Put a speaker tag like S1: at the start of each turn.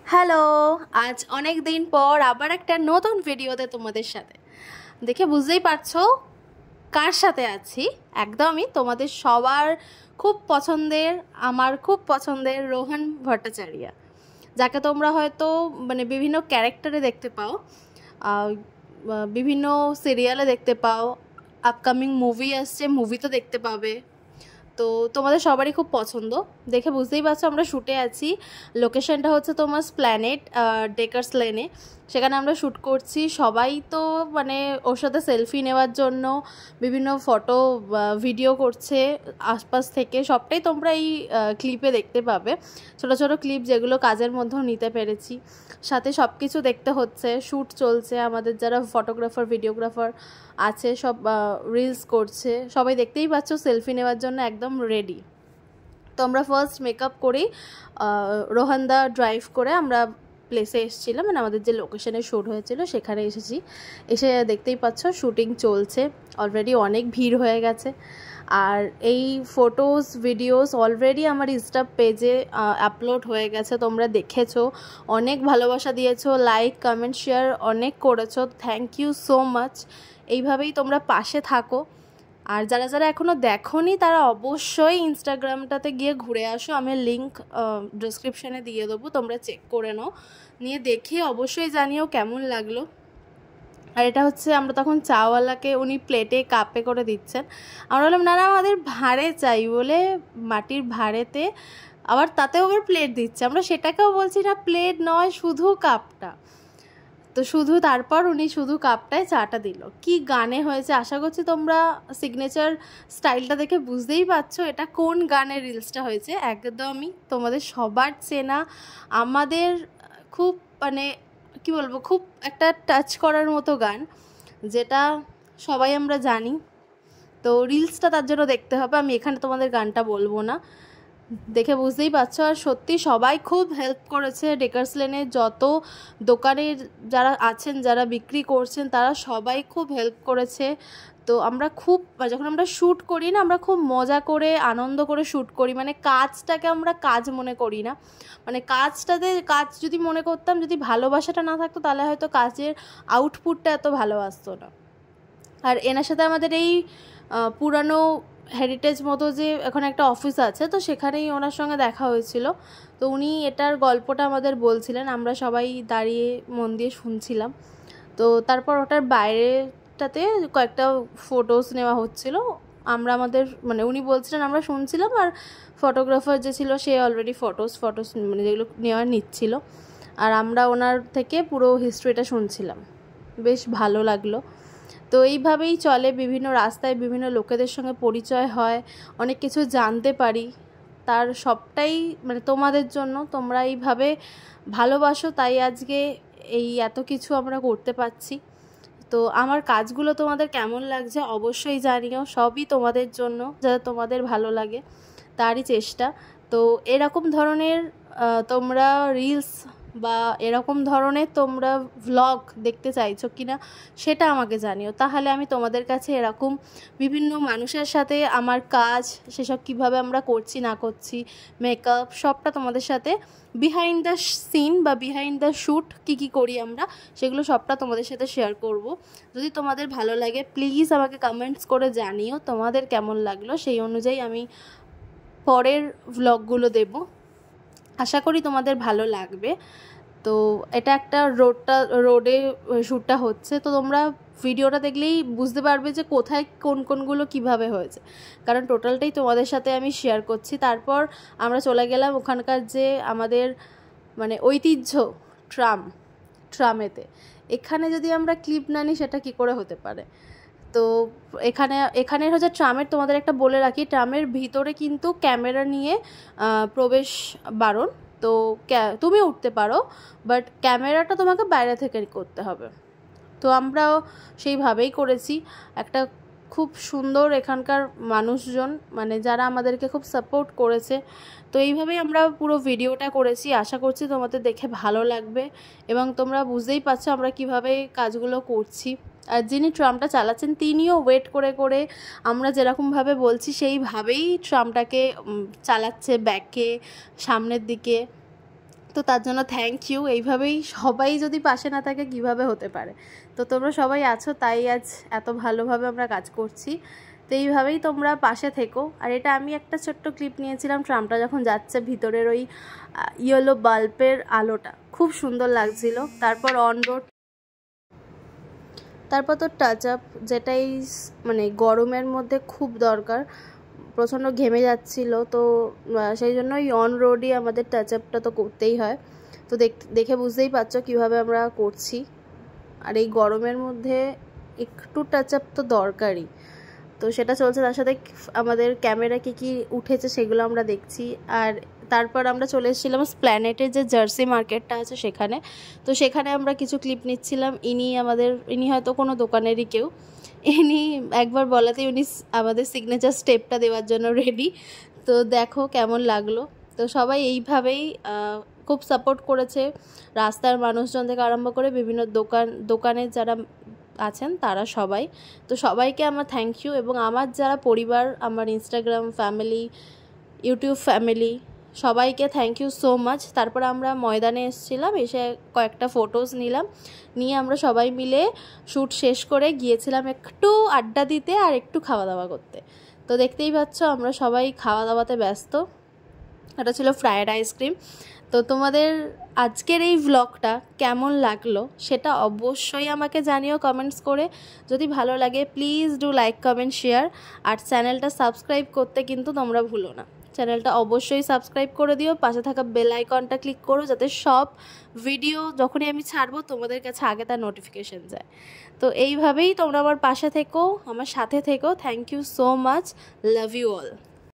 S1: Hello, আজ অনেক দিন পর আবার একটা নতুন ভিডিওতে তোমাদের সাথে। দেখে বুঝতেই পারছো কার সাথে আছি। একদমই তোমাদের সবার খুব পছন্দের, আমার খুব পছন্দের রোহন ভট্টাচার্য, যাকে তোমরা হয়তো বিভিন্ন ক্যারেক্টারে দেখতে পাও, বিভিন্ন সিরিয়ালে দেখতে পাও, আপকামিং মুভি আসছে, মুভিতে দেখতে পাবে। তো তোমাদের সবারই খুব পছন্দ, দেখে বুঝতেই পারছো আমরা শ্যুটে আছি। লোকেশনটা হচ্ছে তোমার স্প্ল্যানেড ডেকার্স লেনে, সেখানে আমরা শ্যুট করছি। সবাই তো ওর সাথে সেলফি নেওয়ার জন্য বিভিন্ন ফটো ভিডিও করছে আশপাশ থেকে, সবটাই তোমরা এই ক্লিপে দেখতে পাবে। ছোটো ছোটো ক্লিপ যেগুলো কাজের মধ্যেও নিতে পেরেছি, সাথে সব কিছু দেখতে হচ্ছে। শ্যুট চলছে, আমাদের যারা ফটোগ্রাফার ভিডিওগ্রাফার আছে সব রিলস করছে, সবাই দেখতেই পাচ্ছ সেলফি নেওয়ার জন্য একদম রেডি। তো আমরা ফার্স্ট মেকআপ করেই রোহানদা ড্রাইভ করে আমরা প্লেসে এসেছিলাম, আমাদের যে লোকেশনে শ্যুট হয়েছিল সেখানে এসেছি। এসে দেখতেই পাচ্ছ শ্যুটিং চলছে, অলরেডি অনেক ভিড় হয়ে গেছে। আর এই ফটোস ভিডিওস অলরেডি আমার ইনস্টা পেজে আপলোড হয়ে গেছে, তোমরা দেখেছো, অনেক ভালোবাসা দিয়েছো, লাইক কমেন্ট শেয়ার অনেক করেছো, থ্যাংক ইউ সো মাচ। এইভাবেই তোমরা পাশে থাকো। আর যারা যারা এখনও দেখোনি তারা অবশ্যই ইনস্টাগ্রামটাতে গিয়ে ঘুরে আসো, আমি লিঙ্ক ডিসক্রিপশানে দিয়ে দেবো, তোমরা চেক করে নাও, নিয়ে দেখে অবশ্যই জানিও কেমন লাগলো। আর এটা হচ্ছে আমরা তখন চাওয়ালাকে উনি প্লেটে কাপে করে দিচ্ছেন, আমরা বললাম না না আমাদের ভাঁড়ে চাই বলে, মাটির ভাঁড়েতে, আবার তাতেও আবার প্লেট দিচ্ছে। আমরা সেটাকেও বলছি না প্লেট নয়, শুধু কাপটা। তো শুধু তারপর উনি শুধু কাপটায় চাটা দিল। কি গানে হয়েছে, আশা করছি তোমরা সিগনেচার স্টাইলটা দেখে বুঝতেই পারছো এটা কোন গানের রিলসটা হয়েছে। একদমই তোমাদের সবার চেনা, আমাদের খুব কি বলবো, খুব একটা টাচ করার মতো গান, যেটা সবাই আমরা জানি। তো রিলসটা তার জন্য দেখতে হবে, আমি এখানে তোমাদের গানটা বলবো না, দেখে বুঝতেই পারছো। আর সত্যি সবাই খুব হেল্প করেছে, ডেকার্স লেনে যত দোকানের যারা আছেন, যারা বিক্রি করছেন, তারা সবাই খুব হেল্প করেছে। তো আমরা খুব, যখন আমরা শ্যুট করি না, আমরা খুব মজা করে আনন্দ করে শ্যুট করি, কাজটাকে আমরা কাজ মনে করি না, কাজটাতে কাজ যদি মনে করতাম, যদি ভালোবাসাটা না থাকতো তাহলে হয়তো কাজের আউটপুটটা এত ভালো আসতো না। আর এনার সাথে আমাদের এই পুরানো হেরিটেজ মতো যে এখন একটা অফিস আছে, তো সেখানেই ওনার সঙ্গে দেখা হয়েছিল। তো উনি এটার গল্পটা আমাদের বলছিলেন, আমরা সবাই দাঁড়িয়ে মন দিয়ে শুনছিলাম। তো তারপর ওটার বাইরেটাতে কয়েকটা ফটোস নেওয়া হচ্ছিল, আমরা আমাদের উনি বলছিলেন আমরা শুনছিলাম, আর ফটোগ্রাফার যে ছিল সে অলরেডি ফটোস যেগুলো নেওয়ার নিচ্ছিল, আর আমরা ওনার থেকে পুরো হিস্ট্রিটা শুনছিলাম। বেশ ভালো লাগলো। তো এইভাবেই চলে, বিভিন্ন রাস্তায় বিভিন্ন লোকেদের সঙ্গে পরিচয় হয়, অনেক কিছু জানতে পারি, তার সবটাই তোমাদের জন্য। তোমরা এইভাবে ভালোবাসো, তাই আজকে এই এত কিছু আমরা করতে পারছি। তো আমার কাজগুলো তোমাদের কেমন লাগছে অবশ্যই জানিও, সবই তোমাদের জন্য, যাতে তোমাদের ভালো লাগে তারই চেষ্টা। তো এরকম ধরনের তোমরা রিলস বা এরকম ধরনের তোমরা ভ্লগ দেখতে চাইছো কি না সেটা আমাকে জানিও, তাহলে আমি তোমাদের কাছে এরকম বিভিন্ন মানুষের সাথে আমার কাজ, সেসব কিভাবে আমরা করছি না করছি, মেকআপ, সবটা তোমাদের সাথে বিহাইন্ড দ্য সিন বা বিহাইন্ড দ্য শ্যুট কী করি আমরা, সেগুলো সবটা তোমাদের সাথে শেয়ার করব। যদি তোমাদের ভালো লাগে প্লিজ আমাকে কমেন্টস করে জানিও তোমাদের কেমন লাগলো, সেই অনুযায়ী আমি পরের ভ্লগগুলো দেব। আশা করি তোমাদের ভালো লাগবে। তো এটা একটা রোডে শ্যুটটা হচ্ছে, তো তোমরা ভিডিওটা দেখলেই বুঝতে পারবে যে কোথায় কোনগুলো কিভাবে হয়েছে, কারণ টোটালটাই তোমাদের সাথে আমি শেয়ার করছি। তারপর আমরা চলে গেলাম ওখানকার যে আমাদের ঐতিহ্য ট্রামেতে। এখানে যদি আমরা ক্লিপ না নিই সেটা কী করে হতে পারে। তো এখানের হচ্ছে ট্রামের, তোমাদের একটা বলে রাখি, ট্রামের ভিতরে কিন্তু ক্যামেরা নিয়ে প্রবেশ বারণ। তো তুমি উঠতে পারো, বাট ক্যামেরাটা তোমাকে বাইরে থেকে করতে হবে। তো আমরাও সেইভাবেই করেছি। একটা খুব সুন্দর এখানকার মানুষজন, যারা আমাদেরকে খুব সাপোর্ট করেছে। তো এইভাবেই আমরা পুরো ভিডিওটা করেছি, আশা করছি তোমাদের দেখে ভালো লাগবে, এবং তোমরা বুঝতেই পারছো আমরা কিভাবে কাজগুলো করছি। আর যিনি ট্রামটা চালাচ্ছেন তিনিও ওয়েট করে করে আমরা যেরকমভাবে বলছি সেইভাবেই ট্রামটাকে চালাচ্ছে, ব্যাকে সামনের দিকে। তো তার জন্য থ্যাংক ইউ। এইভাবেই সবাই যদি পাশে না থাকে কিভাবে হতে পারে। তো তোমরা সবাই আছো, তাই আজ এত ভালোভাবে আমরা কাজ করছি। তো এইভাবেই তোমরা পাশে থেকো। আর এটা আমি একটা ছোট্ট ক্লিপ নিয়েছিলাম, ট্রামটা যখন যাচ্ছে ভিতরের ওই ইয়েলো বাল্বের আলোটা খুব সুন্দর লাগছিল। তারপর অন রোড, তারপর তো টাচ আপ, যেটাই মানে গরমের মধ্যে খুব দরকার, প্রচণ্ড ঘেমে যাচ্ছিলো। তো সেই জন্য ওই অন রোডই আমাদের টাচ আপটা তো করতেই হয়। তো দেখে বুঝতেই পারছো কীভাবে আমরা করছি। আর এই গরমের মধ্যে একটু টাচ আপ তো দরকারই। তো সেটা চলছে, তার সাথে আমাদের ক্যামেরা কি উঠেছে সেগুলো আমরা দেখছি। আর তারপর আমরা চলে এসেছিলাম স্প্ল্যানেটের যে জার্সি মার্কেটটা আছে সেখানে। তো সেখানে আমরা কিছু ক্লিপ নিচ্ছিলাম। ইনি হয়তো কোনো দোকানেরই কেউ, ইনি একবার বলাতেই উনি আমাদের সিগনেচার স্টেপটা দেওয়ার জন্য রেডি। তো দেখো কেমন লাগলো। তো সবাই এইভাবেই খুব সাপোর্ট করেছে, রাস্তার মানুষজন থেকে আরম্ভ করে বিভিন্ন দোকানের যারা আছেন তারা সবাই। তো সবাইকে আমার থ্যাংক ইউ। এবং আমার যারা পরিবার, আমার ইনস্টাগ্রাম ফ্যামিলি, ইউটিউব ফ্যামিলি, সবাইকে থ্যাংক ইউ সো মাচ। তারপর আমরা ময়দানে এসেছিলাম, এসে কয়েকটা ফটোস নিলাম, নিয়ে আমরা সবাই মিলে শ্যুট শেষ করে গিয়েছিলাম একটু আড্ডা দিতে আর একটু খাওয়া দাওয়া করতে। তো দেখতেই পাচ্ছ আমরা সবাই খাওয়া দাওয়াতে ব্যস্ত। এটা ছিল ফ্রায়েড আইসক্রিম। তো তোমাদের আজকের এই ভ্লগটা কেমন লাগলো সেটা অবশ্যই আমাকে জানিও কমেন্টস করে। যদি ভালো লাগে please do like comment share. আর চ্যানেলটা সাবস্ক্রাইব করতে কিন্তু তোমরা ভুলো না, চ্যানেলটা অবশ্যই সাবস্ক্রাইব করে দিও। পাশে থাকা বেল আইকনটা ক্লিক করো যাতে সব ভিডিও যখনই আমি ছাড়বো তোমাদের কাছে আগে তার নোটিফিকেশন যায়। তো এইভাবেই তোমরা আমার পাশে থেকো, আমার সাথে থেকো। Thank you so much, love you all.